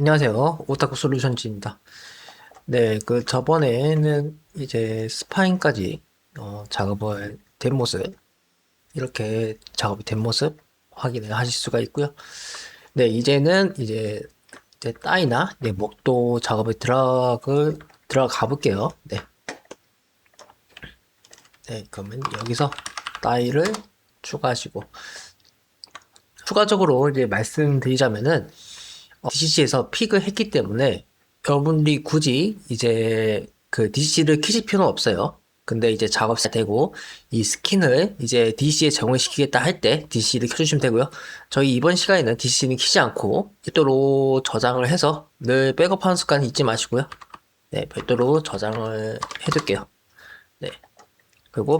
안녕하세요. 오타쿠 솔루션즈입니다. 네, 저번에는 이제 스파인까지 작업을 된 모습, 이렇게 작업이 된 모습 확인을 하실 수가 있고요. 네, 이제는 이제 따이나 목도 작업에 들어가 볼게요. 네, 네, 그러면 여기서 따이를 추가하시고, 추가적으로 이제 말씀드리자면은 DCC에서 픽을 했기 때문에 여러분들이 굳이 이제 그 DCC를 키실 필요는 없어요. 근데 이제 작업 시작되고 이 스킨을 이제 DCC에 적용시키겠다 할 때 DCC를 켜주시면 되고요. 저희 이번 시간에는 DCC는 키지 않고 별도로 저장을 해서 늘 백업하는 습관 잊지 마시고요. 네, 별도로 저장을 해둘게요. 네, 그리고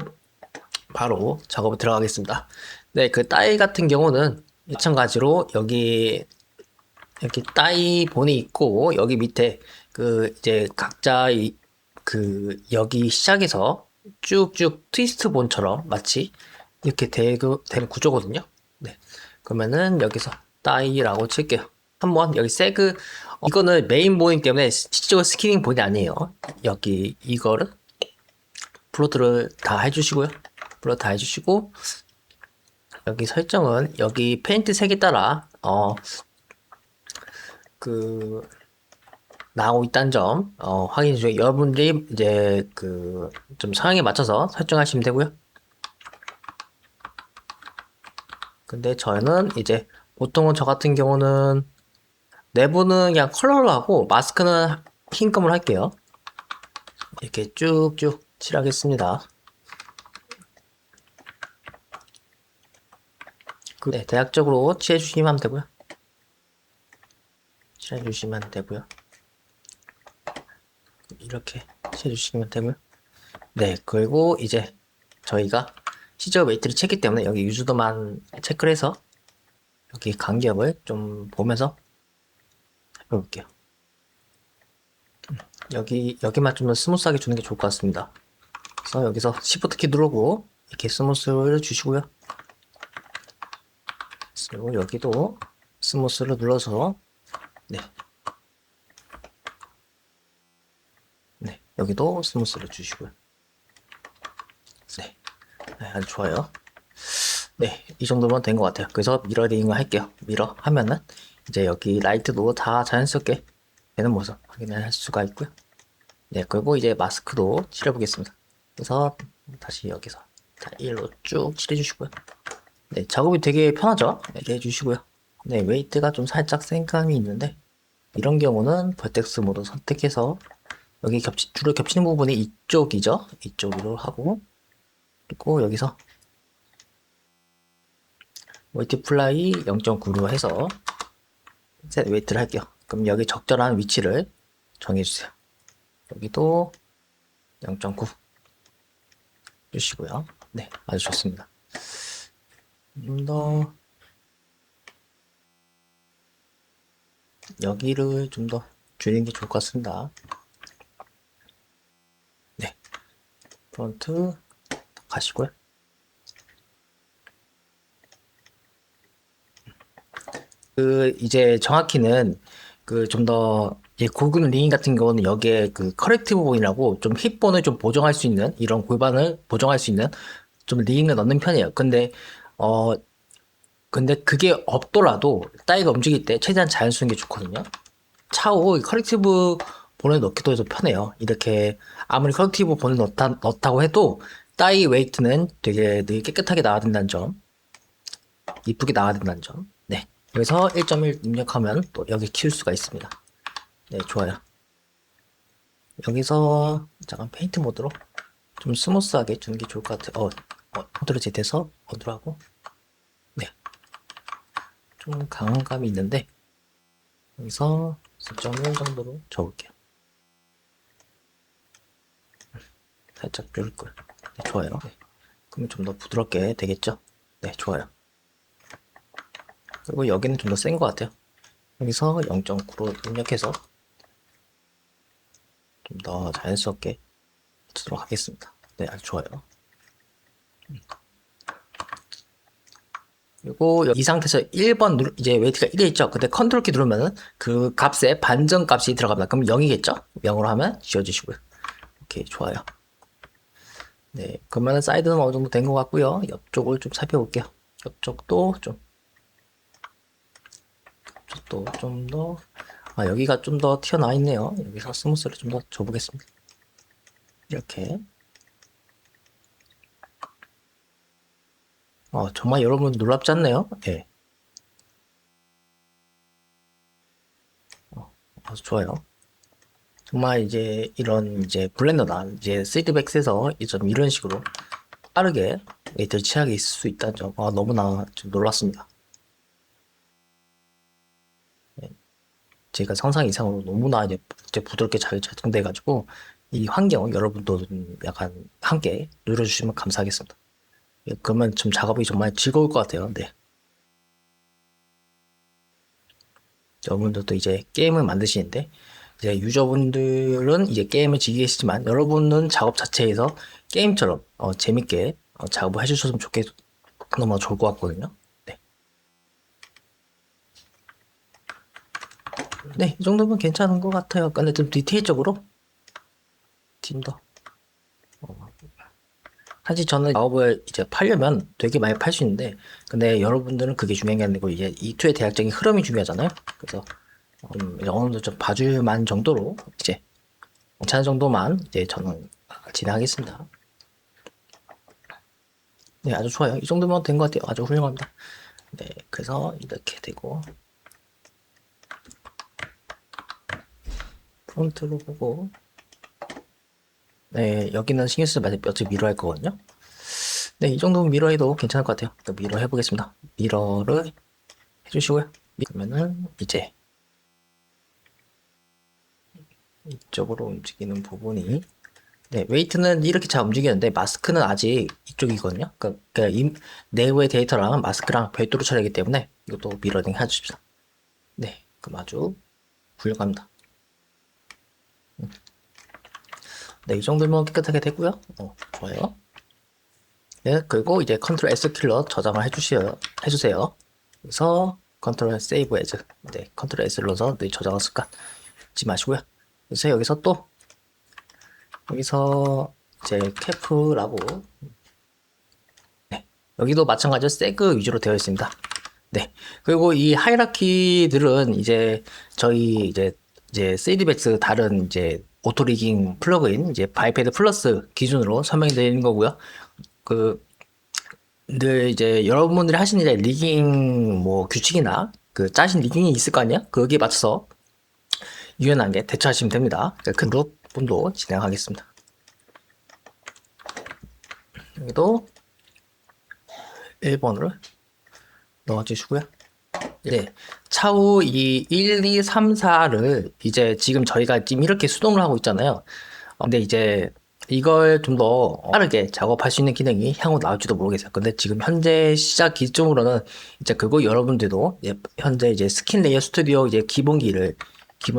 바로 작업에 들어가겠습니다. 네, 그 따일 같은 경우는 마찬가지로 여기 이렇게 따이 본이 있고 여기 밑에 이제 각자 여기 시작에서 쭉쭉 트위스트 본처럼 마치 이렇게 된 구조거든요. 네. 그러면은 여기서 따이라고 칠게요. 한번 여기 이거는 메인 본이기 때문에 실제로 스키닝 본이 아니에요. 여기 이거를 플로트를 다 해주시고요. 플로트 다 해주시고 여기 설정은 여기 페인트 색에 따라 그 나오고 있다는 점 확인해 주시고 여러분들이 이제 좀 상황에 맞춰서 설정하시면 되고요. 근데 저는 이제 보통은 저 같은 경우는 내부는 그냥 컬러로 하고 마스크는 흰검을 할게요. 이렇게 쭉쭉 칠하겠습니다. 네, 대략적으로 칠해 주시면 되고요. 칠해 주시면 되고요. 이렇게 칠해 주시면 되고요. 네, 그리고 이제 저희가 시저 웨이트를 쳤기 때문에 여기 유즈도만 체크를 해서 여기 간격을 좀 보면서 해볼게요. 여기만 좀 더 스무스하게 주는 게 좋을 것 같습니다. 그래서 여기서 Shift 키 누르고 이렇게 스무스를 주시고요. 그리고 여기도 스무스를 눌러서 네, 네, 여기도 스무스를 주시고요. 네, 네, 아주 좋아요. 네, 이 정도면 된 것 같아요. 그래서 미러링을 할게요. 미러 하면은 이제 여기 라이트도 다 자연스럽게 되는 모습 확인할 수가 있고요. 네, 그리고 이제 마스크도 칠해보겠습니다. 그래서 다시 여기서 자, 1로 쭉 칠해주시고요. 네, 작업이 되게 편하죠? 이렇게 해주시고요. 네, 웨이트가 좀 살짝 센 감이 있는데 이런 경우는 벌텍스 모드 선택해서 여기 주로 겹치는 부분이 이쪽이죠? 이쪽으로 하고 그리고 여기서 멀티플라이 0.9로 해서 셋 웨이트를 할게요. 그럼 여기 적절한 위치를 정해주세요. 여기도 0.9 주시고요. 네, 아주 좋습니다. 좀 더 여기를 좀 더 줄이는 게 좋을 것 같습니다. 네, 프론트 가시고요. 이제 정확히는 좀 더 고급 링 같은 경우는 여기에 커렉티브 본이라고 좀 힙본을 좀 보정할 수 있는 이런 골반을 보정할 수 있는 좀 링을 넣는 편이에요. 어 근데 그게 없더라도 따위가 움직일 때 최대한 자연스러운 게 좋거든요. 차후 이 커렉티브 본을 넣기도 해서 편해요. 이렇게 아무리 커렉티브 본을 넣다고 해도 따위 웨이트는 되게 늘 깨끗하게 나와야 된다는 점, 이쁘게 나와야 된다는 점. 네. 그래서 1.1 입력하면 또 여기 키울 수가 있습니다. 네, 좋아요. 여기서 잠깐 페인트 모드로 좀 스무스하게 주는 게 좋을 것 같아요. 컨트롤 Z에서 어드로 하고 네, 좀 강한 감이 있는데 여기서 4.1 정도로 적을게요. 살짝 줄일 거예요. 네, 좋아요. 네. 그러면 좀 더 부드럽게 되겠죠? 네, 좋아요. 그리고 여기는 좀 더 센 것 같아요. 여기서 0.9로 입력해서 좀 더 자연스럽게 해주도록 하겠습니다. 네, 아주 좋아요. 그리고 이 상태에서 1번 이제 웨이트가 1이 있죠. 근데 컨트롤 키 누르면은 그 값에 반전 값이 들어갑니다. 그럼 0이겠죠? 0으로 하면 지워주시고요. 오케이, 좋아요. 네, 그러면은 사이드는 어느 정도 된 것 같고요. 옆쪽을 좀 살펴볼게요. 옆쪽도 좀 더, 여기가 좀 더 튀어나와 있네요. 여기서 스무스를 좀 더 줘보겠습니다. 이렇게. 정말 여러분 놀랍지 않나요? 네. 아주 좋아요. 정말 이제 이런 이제 블렌더나 이제 3D맥스에서 좀 이런 식으로 빠르게 웨이트를 취하게 있을 수 있다는 점, 너무나 좀 놀랐습니다. 네. 제가 상상 이상으로 너무나 이제 부드럽게 잘 적용돼가지고 이 환경 여러분도 좀 약간 함께 누려주시면 감사하겠습니다. 예, 그러면 좀 작업이 정말 즐거울 것 같아요. 네. 여러분들도 이제 게임을 만드시는데 이제 유저분들은 이제 게임을 즐기시지만 여러분은 작업 자체에서 게임처럼 재밌게 작업을 해주셨으면 너무 좋을 것 같거든요. 네. 네, 이 정도면 괜찮은 것 같아요. 근데 좀 디테일적으로 팀 더. 사실 저는 작업을 이제 팔려면 되게 많이 팔 수 있는데, 근데 여러분들은 그게 중요한 게 아니고 이제 이 투의 대략적인 흐름이 중요하잖아요. 그래서 이제 어느 정도 좀 봐줄 만 정도로 이제 괜찮은 정도만 이제 저는 진행하겠습니다. 네, 아주 좋아요. 이 정도면 된 것 같아요. 아주 훌륭합니다. 네, 그래서 이렇게 되고 프론트로 보고 네, 여기는 신경 쓰지 마세요. 어차피 미러 할 거거든요. 네, 이 정도면 미러 해도 괜찮을 것 같아요. 미러 해보겠습니다. 미러를 해주시고요. 그러면은 이제 이쪽으로 움직이는 부분이 네, 웨이트는 이렇게 잘 움직이는데 마스크는 아직 이쪽이거든요. 그러니까 내부의 데이터랑 마스크랑 별도로 처리하기 때문에 이것도 미러링 해주십시오. 네, 그럼 아주 훌륭합니다. 네, 이 정도면 깨끗하게 되고요. 좋아요. 네, 그리고 이제 컨트롤 S 킬러 저장을 해주세요. 그래서 컨트롤 세이브 에즈. 네, 컨트롤 S를 넣어서 네, 저장을 습관 잊지 마시고요. 그래서 여기서 이제 캐프라고 네, 여기도 마찬가지로 세그 위주로 되어 있습니다. 네, 그리고 이 하이라키들은 이제 저희 이제 3D맥스 다른 이제 오토리깅 플러그인 이제 바이패드 플러스 기준으로 설명드리는 거고요. 늘 이제 여러분들이 하시는 이제 리깅 뭐 규칙이나 그 짜신 리깅이 있을 거 아니에요? 거기에 맞춰서 유연하게 대처하시면 됩니다. 그 분도 진행하겠습니다. 여기도 1번으로 넣어주시고요. 네, 차후 이 1, 2, 3, 4를 이제 지금 저희가 지금 이렇게 수동을 하고 있잖아요. 근데 이제 이걸 좀 더 빠르게 작업할 수 있는 기능이 향후 나올지도 모르겠어요. 근데 지금 현재 시작 기점으로는 이제 그거 여러분들도 현재 이제 스킨 레이어 스튜디오 이제 기본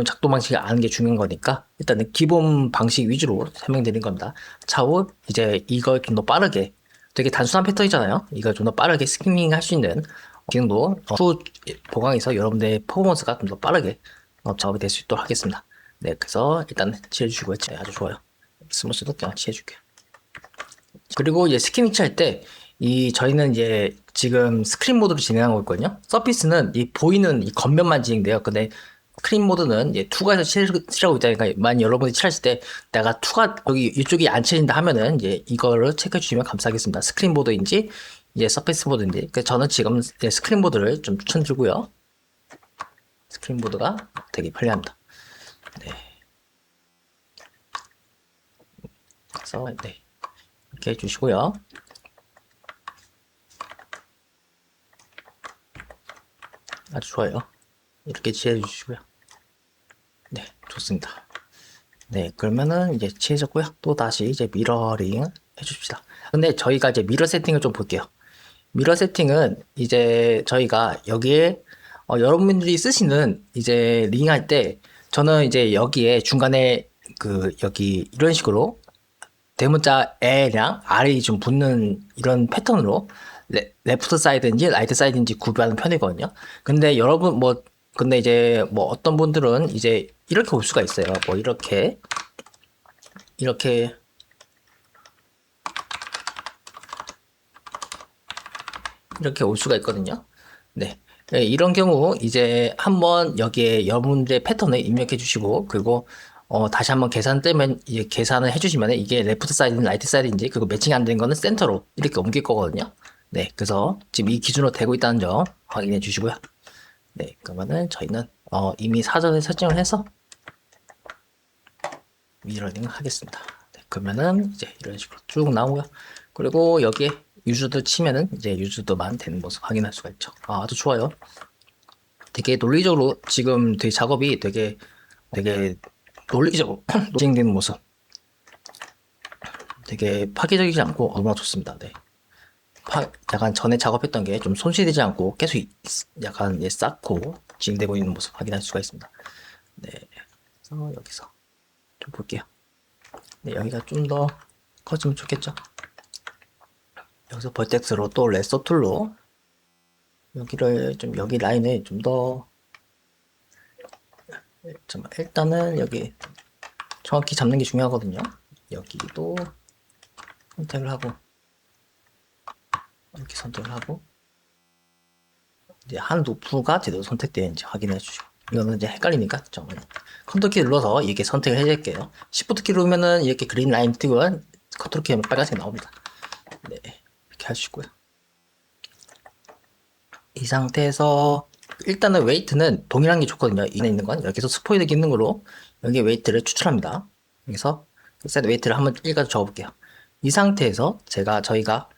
작동 방식을 아는 게 중요한 거니까 일단은 기본 방식 위주로 설명드린 겁니다. 차후 이제 이걸 좀 더 빠르게 되게 단순한 패턴이잖아요. 이걸 좀 더 빠르게 스키밍 할 수 있는 기능도 후 보강해서 여러분들의 퍼포먼스가 좀 더 빠르게 작업이 될 수 있도록 하겠습니다. 네, 그래서 일단 취해주시고요. 네, 아주 좋아요. 스무스도 그냥 취해줄게요. 그리고 이제 스킨 할 때, 저희는 이제 지금 스크린 모드로 진행하고 있거든요. 서피스는 이 보이는 이 겉면만 진행돼요. 근데 스크린 모드는 이제 투가에서 칠하고 있다니까, 만약 여러분이 칠하실 때, 내가 투가 여기 이쪽이 안 칠린다 하면은 이제 이거를 체크해 주시면 감사하겠습니다. 스크린 모드인지, 이제 서피스 모드인지. 그래서 저는 지금 이제 스크린 모드를 좀 추천드리고요. 스크린 모드가 되게 편리합니다. 네. 그래서, 네. 이렇게 해주시고요. 아주 좋아요. 이렇게 취해 주시고요. 네, 좋습니다. 네, 그러면은 이제 취해졌고요. 또 다시 이제 미러링 해줍시다. 근데 저희가 이제 미러 세팅을 좀 볼게요. 미러 세팅은 이제 저희가 여기에 여러분들이 쓰시는 이제 링 할 때 저는 이제 여기에 중간에 여기 이런 식으로 대문자 에랑 R이 좀 붙는 이런 패턴으로 레프트 사이드인지 라이트 사이드인지 구별하는 편이거든요. 근데 여러분 근데 이제 어떤 분들은 이제 이렇게 올 수가 있어요. 이렇게 올 수가 있거든요. 네. 네, 이런 경우 이제 한번 여기에 여러분들의 패턴을 입력해 주시고, 그리고 다시 한번 계산되면 이제 계산을 해 주시면 이게 레프트 사이드인지 라이트 사이드인지, 그리고 매칭 안 된 거는 센터로 이렇게 옮길 거거든요. 네. 그래서 지금 이 기준으로 되고 있다는 점 확인해 주시고요. 네. 그러면은 저희는 이미 사전에 설정을 해서 미러링을 하겠습니다. 네, 그러면은 이제 이런 식으로 쭉 나오고요. 그리고 여기에 유저도 치면은 이제 유저도만 되는 모습 확인할 수가 있죠. 아주 좋아요. 되게 논리적으로 지금 되게 작업이 되게 논리적으로 진행되는 모습. 되게 파괴적이지 않고 얼마나 좋습니다. 네. 약간 전에 작업했던 게 좀 손실되지 않고 계속 약간 쌓고 진행되고 있는 모습 확인할 수가 있습니다. 네. 그래서 여기서 좀 볼게요. 네, 여기가 좀 더 커지면 좋겠죠. 여기서 벌텍스로 또 레서 툴로 여기 라인을 좀 더 일단은 여기 정확히 잡는 게 중요하거든요. 여기도 선택을 하고 이렇게 선택을 하고 이제 한 루프가 제대로 선택되는지 확인해 주시고, 이거는 이제 헷갈리니까 컨트롤 키 눌러서 이렇게 선택을 해줄게요. Shift 키 누르면은 이렇게 그린 라인 뜨고 컨트롤 키 하면 빨간색 나옵니다. 네, 이렇게 하시고요. 이 상태에서 일단은 웨이트는 동일한 게 좋거든요. 이에 있는 건 여기서 스포이드 기능으로 여기 웨이트를 추출합니다. 여기서 셋 웨이트를 한번 읽어 적어볼게요. 이 상태에서 저희가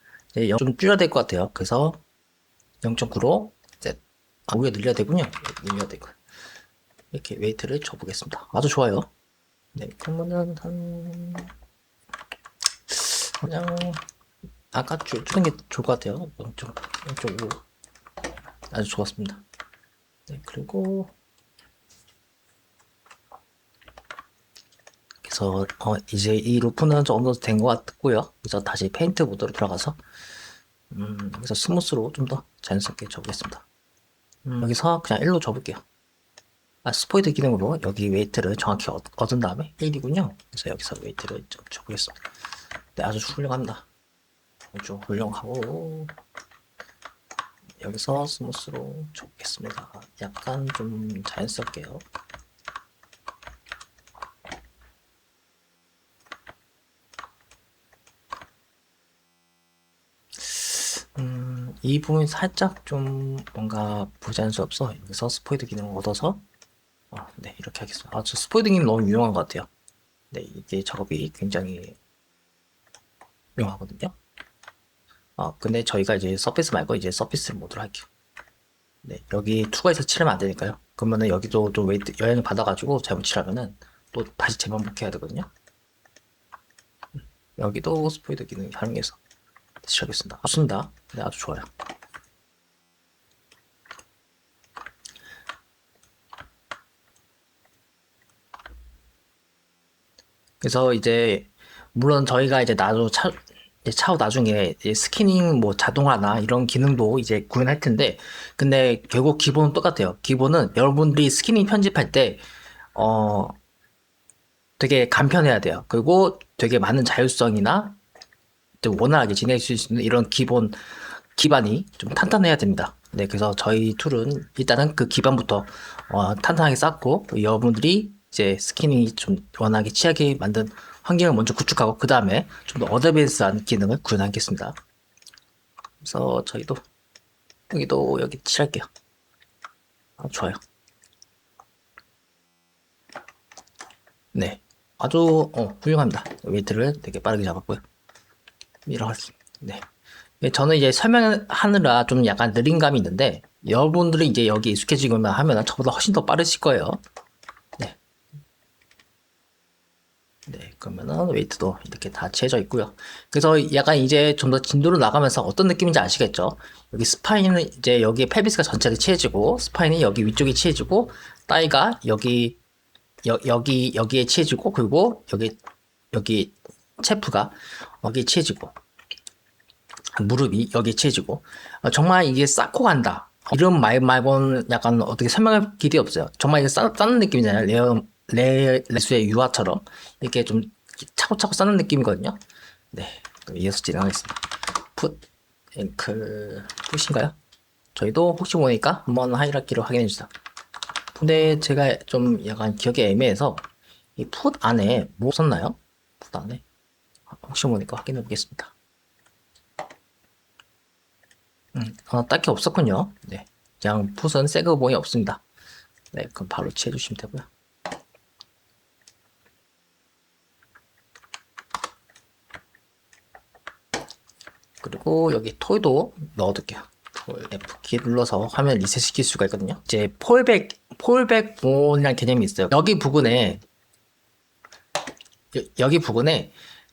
좀 줄여야 될 것 같아요. 그래서 0.9로 오히려 늘려야 되군요. 늘려야 되고 이렇게 웨이트를 줘보겠습니다. 아주 좋아요. 네, 그러면은 그냥 아까 줄인 게 좋을 것 같아요. 0.5 아주 좋았습니다. 네, 그리고 그래서 이제 이 루프는 좀 어느 정도 된 것 같고요. 그래서 다시 페인트 모드로 들어가서 그래서 스무스로 좀 더 자연스럽게 줘보겠습니다. 여기서 그냥 1로 줘볼게요. 스포이드 기능으로 여기 웨이트를 정확히 얻은 다음에 1이군요. 그래서 여기서 웨이트를 좀 줘보겠습니다. 네, 아주 훌륭합니다. 아주 훌륭하고 여기서 스무스로 줘보겠습니다. 약간 좀 자연스럽게요. 이 부분이 살짝 좀 뭔가 부자연스럽서 여기서 스포이드 기능을 얻어서 네, 이렇게 하겠습니다. 저 스포이드 기능 너무 유용한 것 같아요. 네, 이게 작업이 굉장히 유용하거든요. 근데 저희가 이제 서페이스 말고 이제 서피스 모드로 할게요. 네, 여기 투가에서 칠하면 안 되니까요. 그러면은 여기도 좀 웨이트 영향을 받아가지고 잘못 칠하면은 또 다시 재반복해야 되거든요. 여기도 스포이드 기능 활용해서 시작하겠습니다. 좋습니다. 네, 아주 좋아요. 그래서 이제 물론 저희가 이제 차후 나중에 스캐닝 자동화나 이런 기능도 이제 구현할 텐데, 근데 결국 기본은 똑같아요. 기본은 여러분들이 스캐닝 편집할 때 되게 간편해야 돼요. 그리고 되게 많은 자율성이나 좀 원활하게 진행할 수 있는 이런 기반이 좀 탄탄해야 됩니다. 네, 그래서 저희 툴은 일단은 그 기반부터 탄탄하게 쌓고, 여러분들이 이제 스캐닝이 좀 원활하게 취하게 만든 환경을 먼저 구축하고 그 다음에 좀 더 어드밴스한 기능을 구현하겠습니다. 그래서 저희도 여기 칠할게요. 좋아요. 네, 아주 훌륭합니다. 웨이트를 되게 빠르게 잡았고요. 이렇게 네. 저는 이제 설명하느라 좀 약간 느린 감이 있는데 여러분들이 이제 여기 익숙해지기만 하면 저보다 훨씬 더 빠르실 거예요. 네. 네, 그러면은 웨이트도 이렇게 다 채져 있고요. 그래서 약간 이제 좀 더 진도로 나가면서 어떤 느낌인지 아시겠죠? 여기 스파인은 이제 여기 펠비스가 전체를 채워지고, 스파인이 여기 위쪽에 채워지고, 따위가 여기에 채워지고, 그리고 여기 체프가 여기 채워지고, 무릎이 여기에 치해지고 정말 이게 쌓고 간다. 이런 말 말고는 약간 어떻게 설명할 길이 없어요. 정말 이게 쌓는 느낌이잖아요. 레수의 유화처럼 이렇게 좀 차고차고 쌓는 느낌이거든요. 네, 그럼 이어서 진행하겠습니다. 풋, 앵클, 풋인가요? 저희도 혹시 모르니까 한번 하이라키로 확인해 주세요. 근데 제가 좀 약간 기억이 애매해서 이 풋 안에 뭐 썼나요? 풋 안에 혹시 모르니까 확인해 보겠습니다. 딱히 없었군요. 네, 그냥 풋은 새그 봉이 없습니다. 네, 그럼 바로 칠해 주시면 되고요. 그리고 여기 톨도 넣어둘게요. 톨 F키 눌러서 화면 리셋 시킬 수가 있거든요. 이제 폴백 본이라는 개념이 있어요. 여기 부분에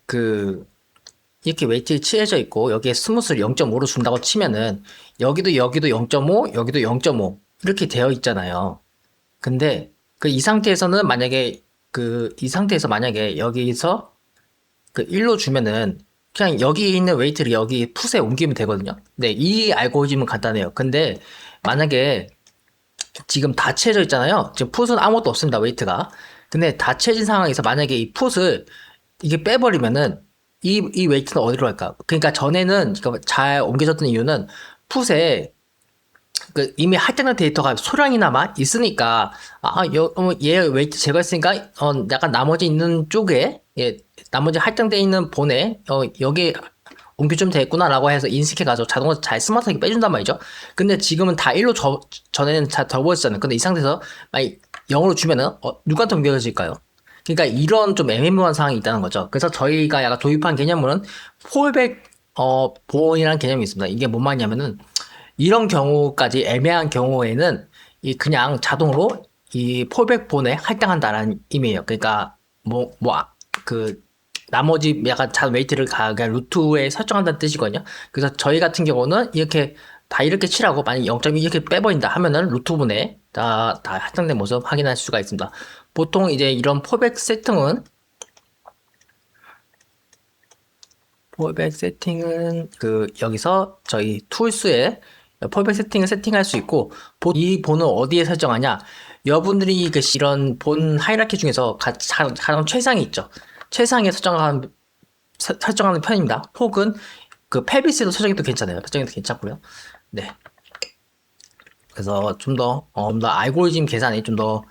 그 이렇게 웨이트가 칠해져 있고 여기에 스무스를 0.5로 준다고 치면은 여기도 0.5, 여기도 0.5 이렇게 되어 있잖아요. 근데 이 상태에서는 만약에 이 상태에서 만약에 여기서 1로 주면은 그냥 여기 있는 웨이트를 여기 풋에 옮기면 되거든요. 네, 이 알고리즘은 간단해요. 근데 만약에 지금 다 채져 있잖아요. 지금 풋은 아무것도 없습니다. 웨이트가. 근데 다 채진 상황에서 만약에 이 풋을 이게 빼버리면은 이 웨이트는 어디로 갈까? 그러니까 전에는 잘 옮겨졌던 이유는 풋에 이미 할당된 데이터가 소량이나마 있으니까 얘 웨이트 제거했으니까 약간 나머지 있는 쪽에 나머지 할당돼 있는 본에 여기 옮겨주면 되겠구나라고 해서 인식해가지고 자동으로 잘 스마트하게 빼준단 말이죠. 근데 지금은 다 1로 전에는 다 접어졌잖아요. 근데 이 상태에서 만약 0으로 주면은 누구한테 옮겨질까요? 그러니까 이런 좀 애매모호한 상황이 있다는 거죠. 그래서 저희가 약간 도입한 개념은 폴백 보온이라는 개념이 있습니다. 이게 뭔 말이냐면은 이런 경우까지 애매한 경우에는 그냥 자동으로 이 폴백본에 할당한다라는 의미예요. 그러니까 그 나머지 약간 잔 웨이트를 그냥 루트에 설정한다는 뜻이거든요. 그래서 저희 같은 경우는 이렇게 칠하고 만약 0.2 이렇게 빼버린다 하면은 루트분에 다 할당된 모습 확인할 수가 있습니다. 보통 이제 이런 폴백 세팅은 여기서 저희 툴스에 폴백 세팅을 세팅할 수 있고 이 본은 어디에 설정하냐 여러분들이 이런 본 하이라키 중에서 가장 최상이 있죠. 최상에 설정하는 편입니다. 혹은 펠비스로 설정해도 괜찮아요. 설정해도 괜찮고요. 네. 그래서 좀 더 알고리즘 계산이 좀 더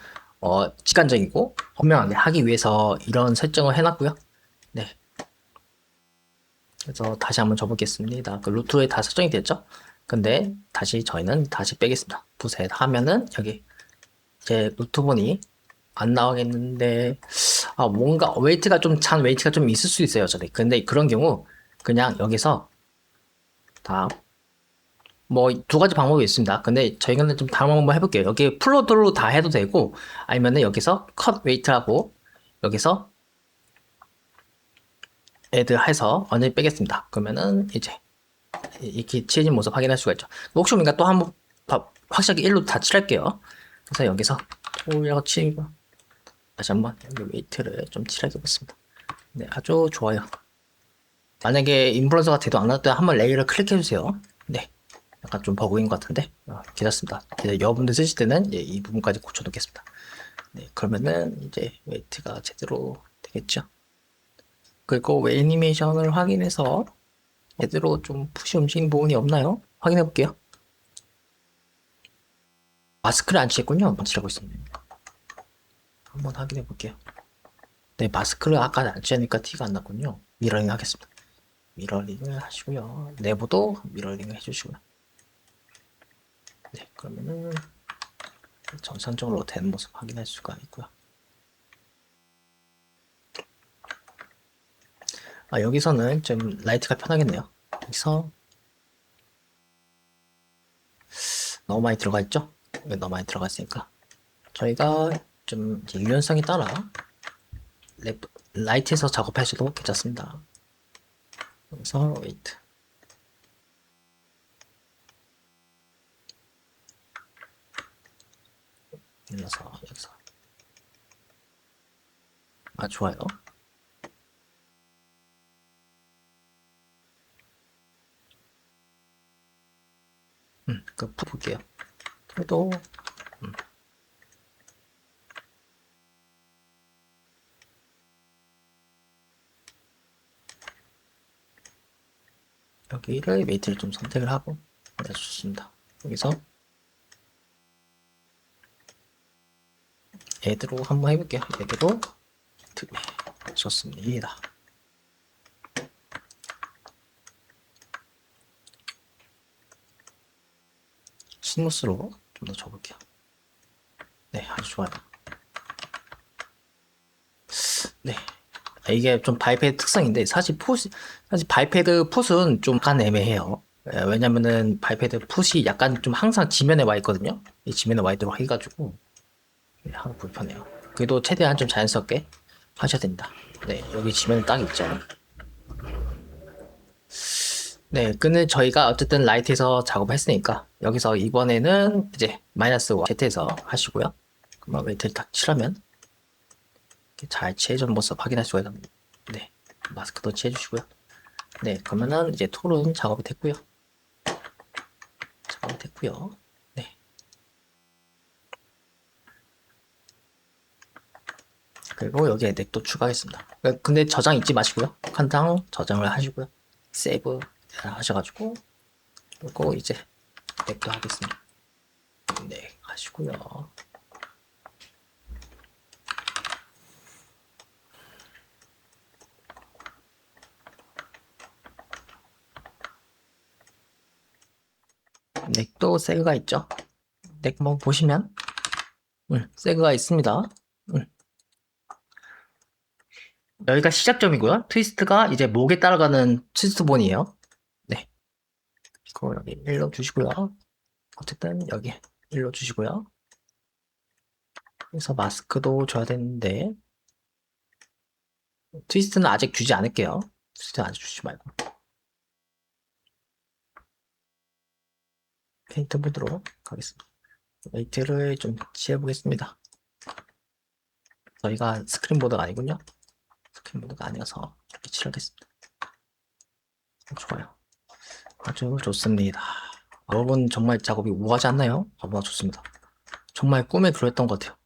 직관적이고 현명하게 하기 위해서 이런 설정을 해놨고요. 네. 그래서 다시 한번 줘보겠습니다. 루트에 다 설정이 됐죠? 근데 저희는 다시 빼겠습니다. 부셋 하면은 여기 제 루트본이 안 나오겠는데 뭔가 잔 웨이트가 좀 있을 수 있어요. 저기. 근데 그런 경우 그냥 여기서 다 뭐 두 가지 방법이 있습니다. 근데 저희는 좀 다른 방법 해볼게요. 여기 플로드로 다 해도 되고 아니면은 여기서 컷 웨이트라고 여기서 애드 해서 완전히 빼겠습니다. 그러면은 이제 이렇게 칠해진 모습 확인할 수가 있죠. 혹시 모르니까 또 한번 확실하게 1로 다 칠할게요. 그래서 여기서 톨이라고 치고 다시 한번 여기 웨이트를 좀 칠해 보겠습니다. 네, 아주 좋아요. 만약에 인플루언서가 돼도 안 나왔다 한번 레이어를 클릭해주세요. 네, 약간 좀 버그인 것 같은데 괜찮습니다. 여러분들 쓰실 때는 이 부분까지 고쳐놓겠습니다. 네, 그러면은 이제 웨이트가 제대로 되겠죠. 그리고 애니메이션을 확인해서 제대로 좀 푸시 움직이는 부분이 없나요? 확인해 볼게요. 마스크를 안 칠했군요. 칠하고 있습니다. 한번 확인해 볼게요. 네, 마스크를 아까 안 칠하니까 티가 안 났군요. 미러링 하겠습니다. 미러링을 하시고요. 내부도 미러링을 해주시고요. 네, 그러면은 정상적으로 되는 모습 확인할 수가 있고요. 여기서는 좀 라이트가 편하겠네요. 여기서 너무 많이 들어가 있죠? 너무 많이 들어가 있으니까 저희가 좀 유연성에 따라 라이트에서 작업하셔도 괜찮습니다. 여기서 웨이트 눌러서 여기서 좋아요. 섀도우. 여기를 웨이트를 좀 선택을 하고. 네, 좋습니다. 여기서 애드로 한번 해볼게요. 애드로 좋습니다. 스무스로 좀 더 줘볼게요. 네, 아주 좋아요. 네. 이게 좀 바이패드 특성인데, 사실 바이패드 풋은 좀 약간 애매해요. 왜냐면은 바이패드 풋이 약간 좀 항상 지면에 와 있거든요. 이 지면에 와 있도록 해가지고, 항상 불편해요. 그래도 최대한 좀 자연스럽게 하셔야 됩니다. 네, 여기 지면에 딱 있죠. 네, 끈을 저희가 어쨌든 라이트에서 작업을 했으니까, 여기서 이번에는 이제 마이너스 Z에서 하시고요. 그러면 웨이트를 딱 칠하면, 잘 칠해준 모습 확인할 수가 있습니다. 네, 마스크도 칠해주시고요. 네, 그러면은 이제 툴은 작업이 됐고요. 네. 그리고 여기에 넥도 추가하겠습니다. 근데 저장 잊지 마시고요. 칸당 저장을 하시고요. 세이브 하셔가지고 그리고 이제 넥도 하겠습니다. 네, 하시고요. 넥도 세그가 있죠. 넥 뭐 보시면 세그가 있습니다. 여기가 시작점이고요. 트위스트가 이제 목에 따라가는 트위스트본이에요. 네. 그리고 여기 1로 주시고요. 어쨌든 여기 1로 주시고요. 그래서 마스크도 줘야 되는데 트위스트는 아직 주지 않을게요. 트위스트는 아직 주지 말고 페인트 모드로 가겠습니다. 웨이트를 좀 칠해보겠습니다. 저희가 스크린보드가 아니군요. 스크린보드가 아니어서 이렇게 칠하겠습니다. 좋아요. 아주 좋습니다. 여러분 정말 작업이 우아하지 않나요? 너무나 좋습니다. 정말 꿈에 그랬던 것 같아요.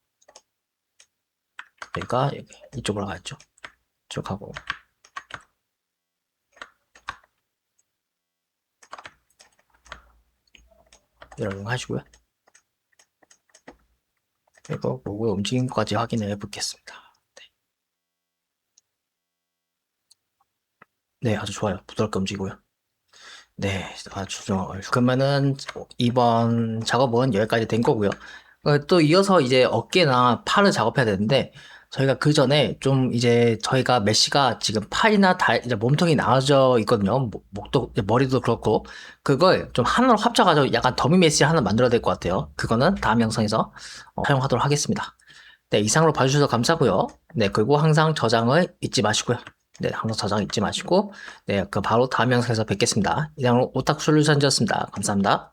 여기가 이쪽으로 가겠죠. 쭉 하고 이런 거 하시고요. 그리고 로고의 움직임까지 확인해 보겠습니다. 네, 아주 좋아요. 부드럽게 움직이고요. 네, 아주 좋아요. 그러면은 이번 작업은 여기까지 된 거고요. 또 이어서 이제 어깨나 팔을 작업해야 되는데 저희가 그 전에 좀 이제 저희가 메쉬가 지금 팔이나 이제 몸통이 나눠져 있거든요. 목도 머리도 그렇고 그걸 좀 하나로 합쳐가지고 약간 더미 메쉬 하나 만들어야 될 것 같아요. 그거는 다음 영상에서 사용하도록 하겠습니다. 네, 이상으로 봐주셔서 감사고요. 네, 그리고 항상 저장을 잊지 마시고요. 네, 항상 저장 잊지 마시고 네, 그 바로 다음 영상에서 뵙겠습니다. 이상으로 오탁 솔루션이었습니다. 감사합니다.